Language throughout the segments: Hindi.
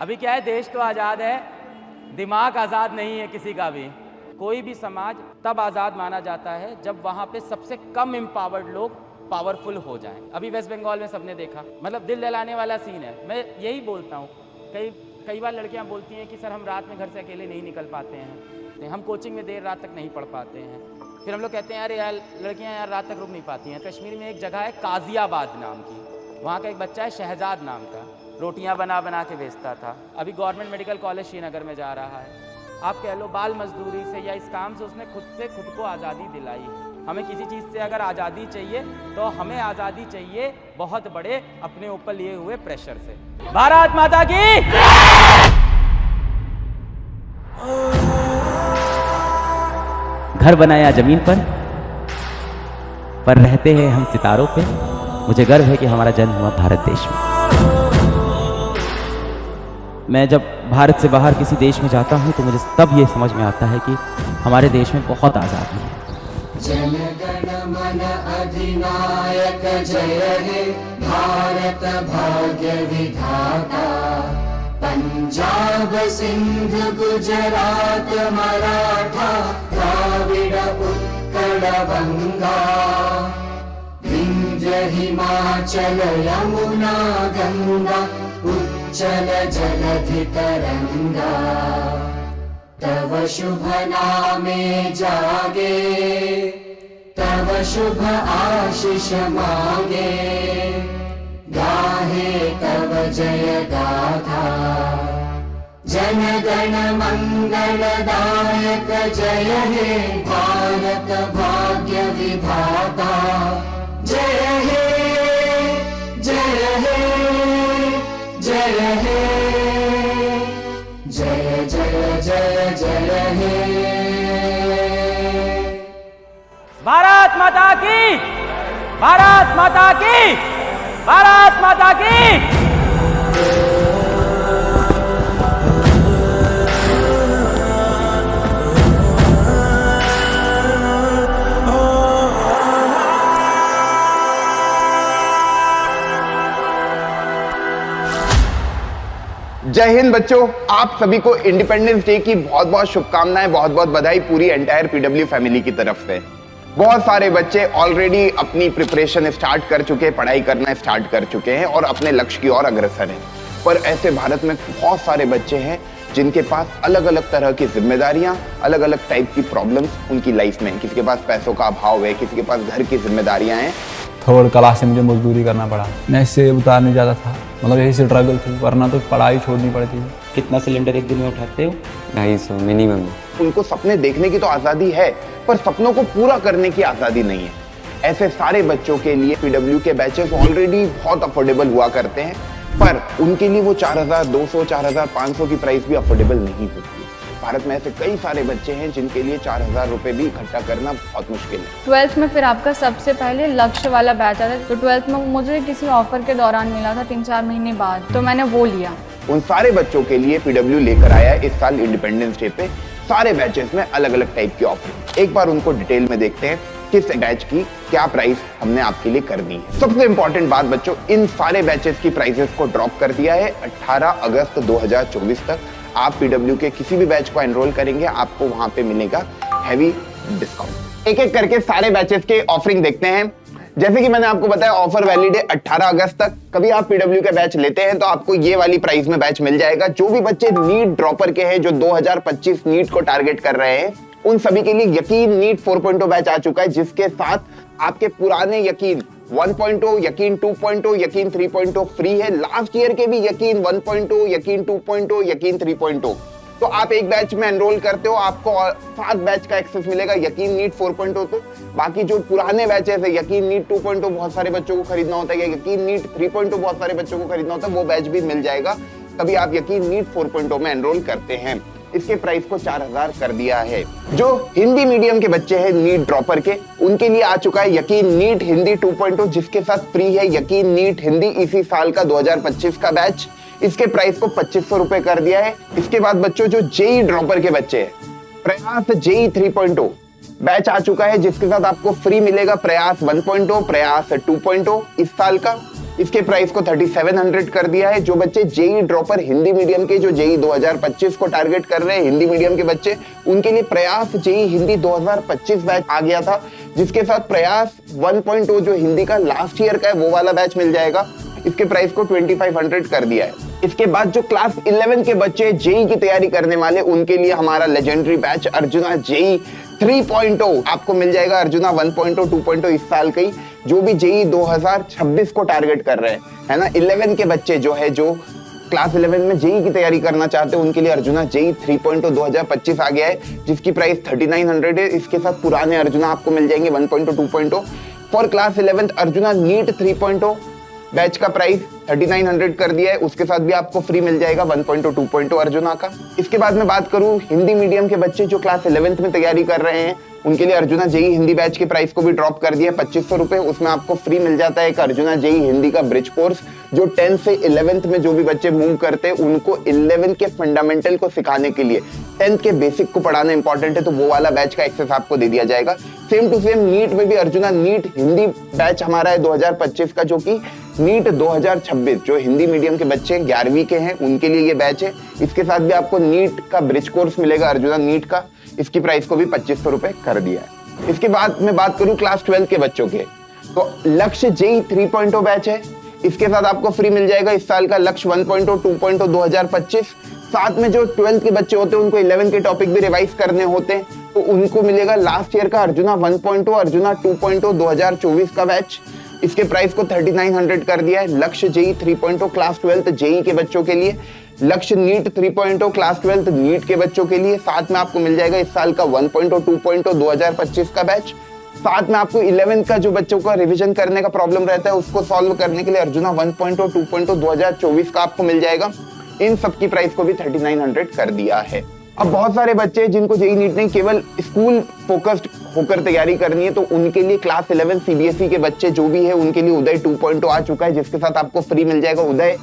अभी क्या है, देश तो आज़ाद है, दिमाग आज़ाद नहीं है किसी का भी। कोई भी समाज तब आज़ाद माना जाता है जब वहाँ पे सबसे कम एम्पावर्ड लोग पावरफुल हो जाएं। अभी वेस्ट बंगाल में सबने देखा, मतलब दिल दहलाने वाला सीन है। मैं यही बोलता हूँ, कई बार लड़कियाँ बोलती हैं कि सर हम रात में घर से अकेले नहीं निकल पाते हैं, हम कोचिंग में देर रात तक नहीं पढ़ पाते हैं। फिर हम लोग कहते हैं अरे यार लड़कियाँ यार रात तक रुक नहीं पाती हैं। कश्मीर में एक जगह है काजियाबाद नाम की, वहाँ का एक बच्चा है शहजाद नाम का, रोटियां बना बना के बेचता था। अभी गवर्नमेंट मेडिकल कॉलेज श्रीनगर में जा रहा है। आप कह लो बाल मजदूरी से या इस काम से उसने खुद को आज़ादी दिलाई। हमें किसी चीज़ से अगर आज़ादी चाहिए तो हमें आज़ादी चाहिए बहुत बड़े अपने ऊपर लिए हुए प्रेशर से। भारत माता की। घर बनाया जमीन पर रहते हैं हम सितारों पे। मुझे गर्व है कि हमारा जन्म हुआ भारत देश में। मैं जब भारत से बाहर किसी देश में जाता हूँ तो मुझे तब ये समझ में आता है कि हमारे देश में बहुत आज़ादी है। जन गण मन अधिनायक जय हे भारत भाग्य विधाता। पंजाब सिंध गुजरात मराठा द्राविड़ उत्कल बंगा। विंध्य हिमाचल यमुना गंगा उच्चल जलधि तरंगा। तव शुभ नामे जागे तव शुभ आशीष मांगे। गाहे तव जय गाथा जन गण मंगल दायक जय हे भारत भाग्य विधाता। जय हे जय हे जय हे जय जय जय जय हे। भारत माता की, भारत माता की, भारत माता की। जय हिंद बच्चों, आप सभी को इंडिपेंडेंस डे की बहुत बहुत शुभकामनाएं, बहुत बहुत बधाई पूरी एंटायर पीडब्ल्यू फैमिली की तरफ से। बहुत सारे बच्चे ऑलरेडी अपनी प्रिपरेशन स्टार्ट कर चुके हैं, पढ़ाई करना स्टार्ट कर चुके हैं और अपने लक्ष्य की ओर अग्रसर हैं। पर ऐसे भारत में बहुत सारे बच्चे हैं जिनके पास अलग अलग तरह की जिम्मेदारियां, अलग अलग टाइप की प्रॉब्लम्स उनकी लाइफ में। किसी के पास पैसों का अभाव है, किसी के पास घर की जिम्मेदारियां हैं। थर्ड क्लास से मुझे मजदूरी करना पड़ा। मैं इससे उतार नहीं जाता था, मतलब यही स्ट्रगल थी, वरना तो पढ़ाई छोड़नी पड़ती है। कितना सिलेंडर एक दिन में उठाते हो? 250 मिनिमम। उनको सपने देखने की तो आजादी है, पर सपनों को पूरा करने की आजादी नहीं है। ऐसे सारे बच्चों के लिए पीडब्ल्यू के बैचेस ऑलरेडी बहुत अफोर्डेबल हुआ करते हैं, पर उनके लिए वो 4200, 4500 की प्राइस भी अफोर्डेबल नहीं होती। भारत में ऐसे कई सारे बच्चे हैं जिनके लिए 4000 रुपए भी इकट्ठा करना बहुत मुश्किल है। 12th में फिर आपका सबसे पहले लक्ष्य वाला बैच आता है, तो 12th में मुझे किसी ऑफर के दौरान मिला था 3-4 महीने बाद, तो मैंने वो लिया। उन सारे बच्चों के लिए पीडब्ल्यू लेकर आया इस साल इंडिपेंडेंस डे पे सारे बैचेस में अलग अलग टाइप की ऑफर। एक बार उनको डिटेल में देखते हैं किस बैच की क्या प्राइस हमने आपके लिए कर दी है। सबसे इंपॉर्टेंट बात बच्चों, इन सारे बैचेस की प्राइसेस को ड्रॉप कर दिया है 18 अगस्त 2024 तक। आप पीडब्ल्यू के किसी भी बैच को एनरोल करेंगे आपको वहां पे मिलेगा हैवी डिस्काउंट। एक एक करके सारे बैचेस के ऑफरिंग देखते हैं। जैसे कि मैंने आपको बताया ऑफर वैलिड है 18 अगस्त तक। कभी आप पीडब्ल्यू के बैच लेते हैं तो आपको ये वाली प्राइस में बैच मिल जाएगा। जो भी बच्चे नीट ड्रॉपर के हैं, जो 2025 नीट को टारगेट कर रहे हैं, उन सभी के लिए यकीन नीट 4.0 बैच आ चुका है, जिसके साथ आपके पुराने यकीन 1.0, यकीन 2.0, यकीन 3.0 फ्री है। लास्ट ईयर के भी यकीन 1.0, यकीन 2.0, यकीन 3.0। तो आप एक बैच में एनरोल करते हो, आपको 7 बैच का एक्सेस मिलेगा यकीन नीट 4.0। तो बाकी जो पुराने बैचेस है, यकीन नीट 2.0 बहुत सारे बच्चों को खरीदना होता है, यकीन नीट 3.0 बहुत सारे बच्चों को खरीदना होता है, वो बैच भी मिल जाएगा कभी आप यकीन नीट 4.0 में एनरोल करते हैं। इसके प्राइस को 4000 कर दिया है। जो हिंदी मीडियम के बच्चे हैं नीट ड्रॉपर के, उनके लिए आ चुका है यकीन नीट हिंदी 2.0, जिसके साथ फ्री है यकीन नीट हिंदी इसी साल का 2025 का बैच। इसके प्राइस को 2500 रुपए कर दिया है। इसके बाद बच्चों जो जेई ड्रॉपर के बच्चे हैं, प्रयास जेई 3.0 बैच आ चुका है, जिसके साथ आपको फ्री मिलेगा प्रयास 1.0, प्रयास 2.0 इस साल का। इसके प्राइस को 3700 कर दिया है। जो बच्चे जेई ड्रॉपर हिंदी मीडियम के, जो जेई 2025 को टारगेट कर रहे हैं हिंदी मीडियम के बच्चे, उनके लिए प्रयास जेई हिंदी 2025 बैच आ गया था, जिसके साथ प्रयास 1.0 जो हिंदी का लास्ट ईयर का है वो वाला बैच मिल जाएगा। इसके प्राइस को 2500 कर दिया है। इसके बाद जो क्लास 11 के बच्चे जेई की तैयारी करने वाले, उनके लिए हमारा लेजेंडरी बैच अर्जुना जेई 3.0 आपको मिल जाएगा। अर्जुना 1.0 2.0 इस साल का ही, जो भी जेई 2026 को टारगेट कर रहे हैं, है ना, 11 के बच्चे जो है, जो क्लास 11 में जेई की तैयारी करना चाहते हैं, उनके लिए अर्जुना जेई 3.0 2025 आ गया है, जिसकी प्राइस 3900 है। इसके साथ पुराने अर्जुना आपको मिल जाएंगे 1.0 2.0। For class 11 Arjuna NEET 3.0 batch का प्राइस 3900 कर दिया है। उसके साथ भी आपको फ्री मिल जाएगा 1.0 2.0 अर्जुना का। इसके बाद मैं बात करूं हिंदी मीडियम के बच्चे जो क्लास 11th में तैयारी कर रहे हैं, उनके लिए अर्जुना जेई हिंदी बैच के प्राइस को भी ड्रॉप कर दिया 2500 रुपए। उसमें आपको फ्री मिल जाता है एक अर्जुना जेई हिंदी का ब्रिज कोर्स, जो 10th से 11th में जो भी बच्चे मूव करते हैं उनको 11 के फंडामेंटल को सिखाने के लिए 10th के बेसिक को पढ़ाना इंपॉर्टेंट है, तो वो वाला बैच का एक्सेस आपको दे दिया जाएगा। सेम टू सेम नीट में भी अर्जुना नीट हिंदी बैच हमारा है 2025 का, जो कि नीट 2026 जो हिंदी मीडियम के बच्चे 11वीं के हैं उनके लिए ये बैच है। इसके साथ भी आपको नीट का ब्रिज कोर्स मिलेगा अर्जुना नीट का, इसकी प्राइस को भी 2500 रुपए कर दिया है। इसके बाद मैं बात करूं क्लास 12 के बच्चों के, तो लक्ष्य जेई 3.0 बैच है। इसके साथ आपको फ्री मिल जाएगा इस साल का लक्ष्य 1.0 2.0 2025। साथ में जो 12th के बच्चे होते हैं उनको 11 के टॉपिक भी रिवाइज करने होते हैं, तो उनको मिलेगा लास्ट ईयर का अर्जुना 1.0 अर्जुना 2.0 2024 का बैच। इसके प्राइस को 3900 कर दिया है। लक्ष्य जेई 3.0 क्लास 12th जेई के बच्चों के लिए, लक्ष्य नीट 3.0 क्लास 12th नीट के बच्चों के लिए। साथ में आपको मिल जाएगा इस साल का 1.0 2.0 2025 का बैच। साथ में आपको 11 का जो बच्चों का रिवीजन करने का प्रॉब्लम रहता है उसको सॉल्व करने के लिए अर्जुना 1.0 2.0 2024 का आपको मिल जाएगा। इन सब की प्राइस को भी 3900 कर दिया है। अब बहुत सारे बच्चे जिनको जेई नीट नहीं केवल स्कूल फोकस्ड होकर तैयारी करनी है, तो उनके लिए क्लास 11 सीबीएसई के बच्चे जो भी है उनके लिए उदय 2.0 आ चुका है, जिसके साथ आपको फ्री मिल जाएगा उदय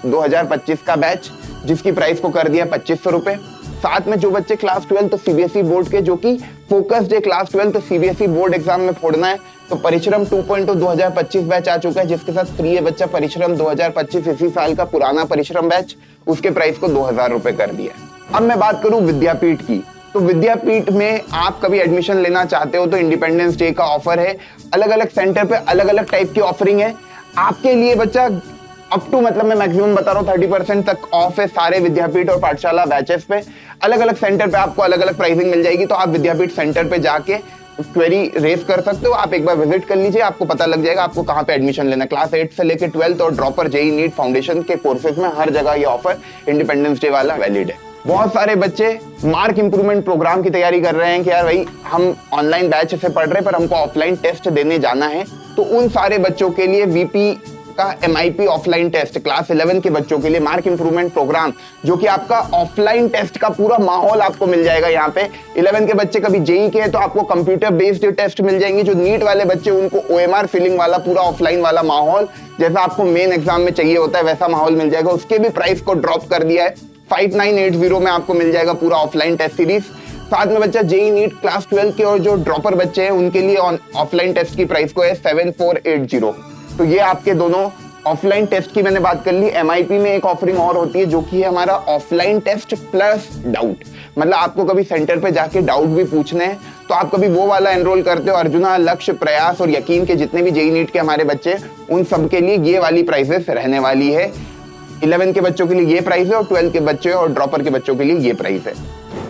2025 का बैच, जिसकी प्राइस को कर दिया 2500 रुपए। साथ में जो बच्चे क्लास 12 सीबीएसई बोर्ड के जो कि फोकस्ड है क्लास 12 सीबीएसई बोर्ड एग्जाम में फोड़ना है, तो परिश्रम 2.0 2025 बैच आ चुका है, जिसके साथ फ्री है बच्चा परिश्रम 2025 इसी साल का पुराना परिश्रम बैच, उसके प्राइस को 2000 रुपए कर दिया। अब मैं बात करूं विद्यापीठ की, तो विद्यापीठ में आप कभी एडमिशन लेना चाहते हो तो इंडिपेंडेंस डे का ऑफर है। अलग अलग सेंटर पे अलग अलग टाइप की ऑफरिंग है आपके लिए बच्चा। अप टू मतलब मैं मैक्सिमम बता रहा हूँ 30% तक ऑफ है सारे विद्यापीठ और पाठशाला बैचेस पे। अलग अलग सेंटर पे आपको अलग अलग प्राइसिंग मिल जाएगी, तो आप विद्यापीठ सेंटर पे जाके क्वेरी रेज कर सकते हो। आप एक बार विजिट कर लीजिए, आपको पता लग जाएगा आपको कहाँ पे एडमिशन लेना है। क्लास 8 से लेकर 12th और ड्रॉपर जेई नीट फाउंडेशन के कोर्सेज में हर जगह ये ऑफर इंडिपेंडेंस डे वाला वैलिड है। बहुत सारे बच्चे मार्क इंप्रूवमेंट प्रोग्राम की तैयारी कर रहे हैं कि यार भाई हम ऑनलाइन बैच से पढ़ रहे हैं पर हमको ऑफलाइन टेस्ट देने जाना है, तो उन सारे बच्चों के लिए वीपी का MIP ऑफलाइन टेस्ट क्लास 11 के बच्चों के लिए मार्क इंप्रूवमेंट प्रोग्राम, जो कि आपका ऑफलाइन टेस्ट का पूरा माहौल आपको मिल जाएगा। यहाँ पे 11 के बच्चे कभी जेई के हैं तो आपको कंप्यूटर बेस्ड टेस्ट मिल जाएंगे। जो नीट वाले बच्चे उनको OMR फिलिंग वाला पूरा ऑफलाइन वाला माहौल जैसा आपको मेन एग्जाम में चाहिए होता है वैसा माहौल मिल जाएगा। उसके भी प्राइस को ड्रॉप कर दिया है, 5980 में आपको मिल जाएगा पूरा ऑफलाइन टेस्ट सीरीज। साथ में बच्चा जेई नीट क्लास 12 के और जो ड्रॉपर बच्चे हैं उनके लिए ऑफलाइन टेस्ट की प्राइस को है 7480। तो ये आपके दोनों ऑफलाइन टेस्ट की मैंने बात कर ली। MIP में एक ऑफरिंग और होती है जो कि है हमारा ऑफलाइन टेस्ट प्लस डाउट, मतलब आपको कभी सेंटर पे जाके डाउट भी पूछने हैं तो आप कभी वो वाला एनरोल करते हो। अर्जुना, लक्ष्य, प्रयास और यकीन के जितने भी जेई नीट के हमारे बच्चे उन सब के लिए ये वाली प्राइसेस रहने वाली है। 11 के बच्चों के लिए ये प्राइस है और 12 के बच्चे और ड्रॉपर के बच्चों के लिए ये प्राइस है।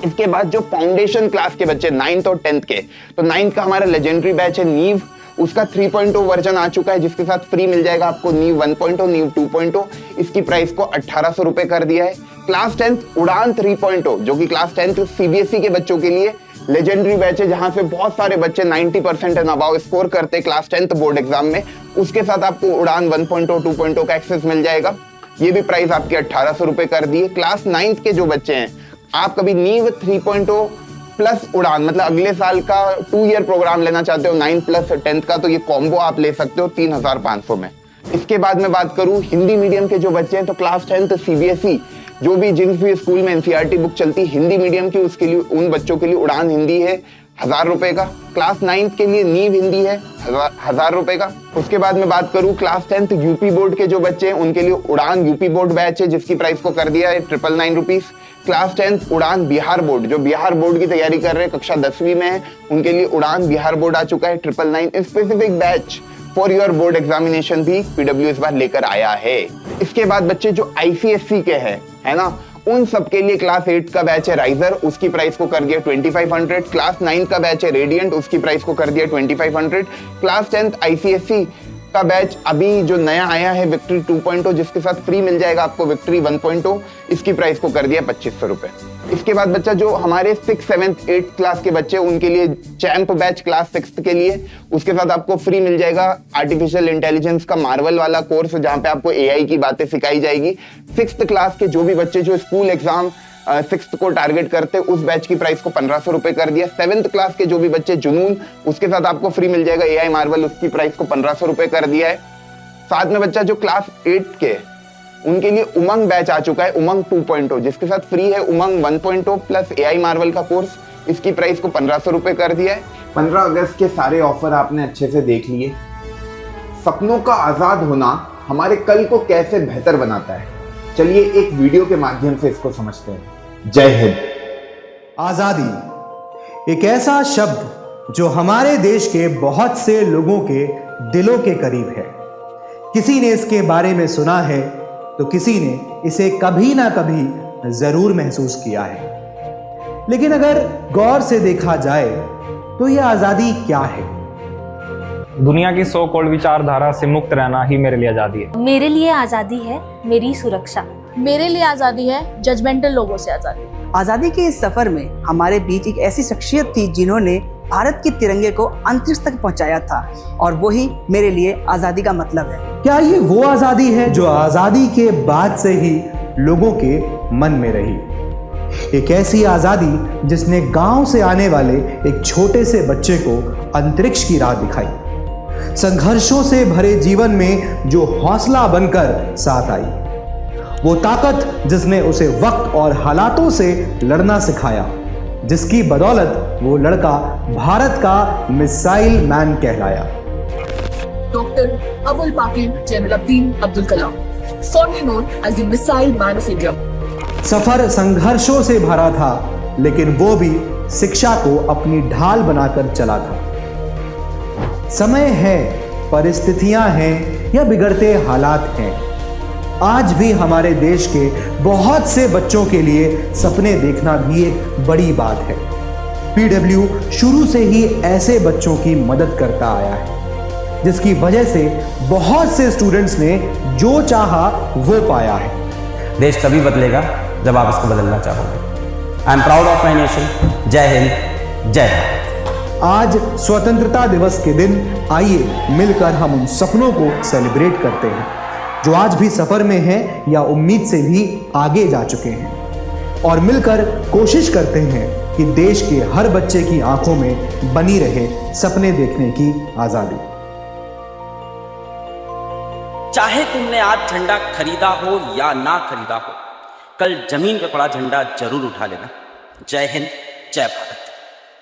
इसके बाद जो फाउंडेशन क्लास के बच्चे 9th और 10th के, तो 9th का हमारा लेजेंडरी बैच है नीव, उसका 3.0 वर्जन आ चुका है, जिसके साथ फ्री मिल जाएगा आपको नीव 1.0 नीव 2.0। इसकी प्राइस को 1800 रुपए कर दिया है। क्लास 10th उड़ान 3.0 जो कि क्लास 10th सीबीएसई के बच्चों के लिए लेजेंडरी बैच है, जहां से बहुत सारे बच्चे 90% एंड अबाव स्कोर करते हैं क्लास 10th बोर्ड एग्जाम में। उसके साथ आपको उड़ान 1.0 2.0 का एक्सेस मिल जाएगा। ये भी प्राइस आपके 1800 रुपए कर दिए। क्लास 9th के जो बच्चे हैं, आप कभी नीव 3.0 प्लस उड़ान मतलब अगले साल का 2 ईयर प्रोग्राम लेना चाहते हो 9 प्लस 10th का, तो ये कॉम्बो आप ले सकते हो 3500 में। इसके बाद मैं बात करूं हिंदी मीडियम के जो बच्चे हैं, तो क्लास 10th सीबीएसई जो भी जिन भी स्कूल में एनसीईआरटी बुक चलती हिंदी मीडियम की, उसके लिए उन बच्चों के लिए उड़ान हिंदी है 1000 रुपए का। क्लास 9th के लिए नीव हिंदी है 1000 रुपए का। उसके बाद मैं बात करूं क्लास 10th यूपी बोर्ड के जो बच्चे हैं उनके लिए उड़ान यूपी बोर्ड बैच है जिसकी प्राइस को कर दिया है 999 रुपीज। क्लास 10th उड़ान बिहार बोर्ड, जो बिहार बोर्ड की तैयारी कर रहे हैं, कक्षा 10वीं में है, उनके लिए उड़ान बिहार बोर्ड आ चुका है 999। Specific batch for your board examination भी पीडब्ल्यू इस बार लेकर आया है। इसके बाद बच्चे जो आईसीएससी के हैं, है ना, उन सब के लिए क्लास 8 का बैच है राइजर, उसकी प्राइस को कर दिया 2500। क्लास 9 का बैच है रेडियंट, उसकी प्राइस को कर दिया 2500। क्लास 10th आईसीएससी का बैच अभी जो नया आया है विक्ट्री 2.0, जिसके साथ फ्री मिल जाएगा आपको विक्ट्री 1.0, इसकी प्राइस को कर दिया 2500 रुपए। इसके बाद बच्चा जो हमारे 6th 7th 8th क्लास के बच्चे, उनके लिए चैंप बैच क्लास 6th के लिए, उसके साथ आपको फ्री मिल जाएगा आर्टिफिशियल इंटेलिजेंस का मार्वल वाला कोर्स, जहां पे आपको एआई की बातें सिखाई जाएगी। 6th क्लास के जो भी बच्चे जो स्कूल एग्जाम 6th को टारगेट करते, उस बैच की प्राइस को 1500 रुपए कर दिया। 7th क्लास के जो भी बच्चे जुनून, उसके साथ आपको फ्री मिल जाएगा एआई मार्वल, उसकी प्राइस को 1500 रुपए कर दिया है। साथ में बच्चा जो क्लास 8 के, उनके लिए उमंग बैच आ चुका है, उमंग 2.0, जिसके साथ फ्री है उमंग 1.0 प्लस एआई मार्वल का कोर्स, इसकी प्राइस को 1500 रुपए कर दिया है। 15 अगस्त के सारे ऑफर आपने अच्छे से देख लिए। सपनों का आजाद होना हमारे कल को कैसे बेहतर बनाता है, चलिए एक वीडियो के माध्यम से इसको समझते हैं। जय हिंद। आजादी एक ऐसा शब्द जो हमारे देश के बहुत से लोगों के दिलों के करीब है। किसी ने इसके बारे में सुना है तो किसी ने इसे कभी ना कभी जरूर महसूस किया है। लेकिन अगर गौर से देखा जाए तो यह आजादी क्या है? दुनिया की सो कॉल्ड विचारधारा से मुक्त रहना ही मेरे लिए आजादी है। मेरे लिए आजादी है मेरी सुरक्षा। मेरे लिए आजादी है जजमेंटल लोगों से आजादी। आजादी के इस सफर में हमारे बीच एक ऐसी शख्सियत थी जिन्होंने भारत के तिरंगे को अंतरिक्ष तक पहुंचाया था, और वही मेरे लिए आजादी का मतलब है। क्या ये वो आजादी है जो आजादी के बाद से ही लोगों के मन में रही? एक ऐसी आजादी जिसने गांव से आने वाले एक छोटे से बच्चे को अंतरिक्ष की राह दिखाई, संघर्षों से भरे जीवन में जो हौसला बनकर साथ आई, वो ताकत जिसने उसे वक्त और हालातों से लड़ना सिखाया, जिसकी बदौलत वो लड़का भारत का मिसाइल मैन कहलाया। Doctor Abul Pakir Jainulabdeen Abdul Kalam, fondly known as the Missile Man of India। सफर संघर्षों से भरा था, लेकिन वो भी शिक्षा को अपनी ढाल बनाकर चला था। समय है, परिस्थितियां हैं या बिगड़ते हालात हैं, आज भी हमारे देश के बहुत से बच्चों के लिए सपने देखना भी एक बड़ी बात है। पीडब्ल्यू शुरू से ही ऐसे बच्चों की मदद करता आया है, जिसकी वजह से बहुत से स्टूडेंट्स ने जो चाहा वो पाया है। देश तभी बदलेगा जब आप इसको बदलना चाहोगे। I am proud of my nation. जय हिंद, जय भारत। आज स्वतंत्रता दिवस के दिन आइए मिलकर हम उन सपनों को सेलिब्रेट करते हैं जो आज भी सफर में हैं या उम्मीद से भी आगे जा चुके हैं, और मिलकर कोशिश करते हैं कि देश के हर बच्चे की आंखों में बनी रहे सपने देखने की आजादी। चाहे तुमने आज झंडा खरीदा हो या ना खरीदा हो, कल जमीन पे पड़ा झंडा जरूर उठा लेना। जय हिंद, जय भारत।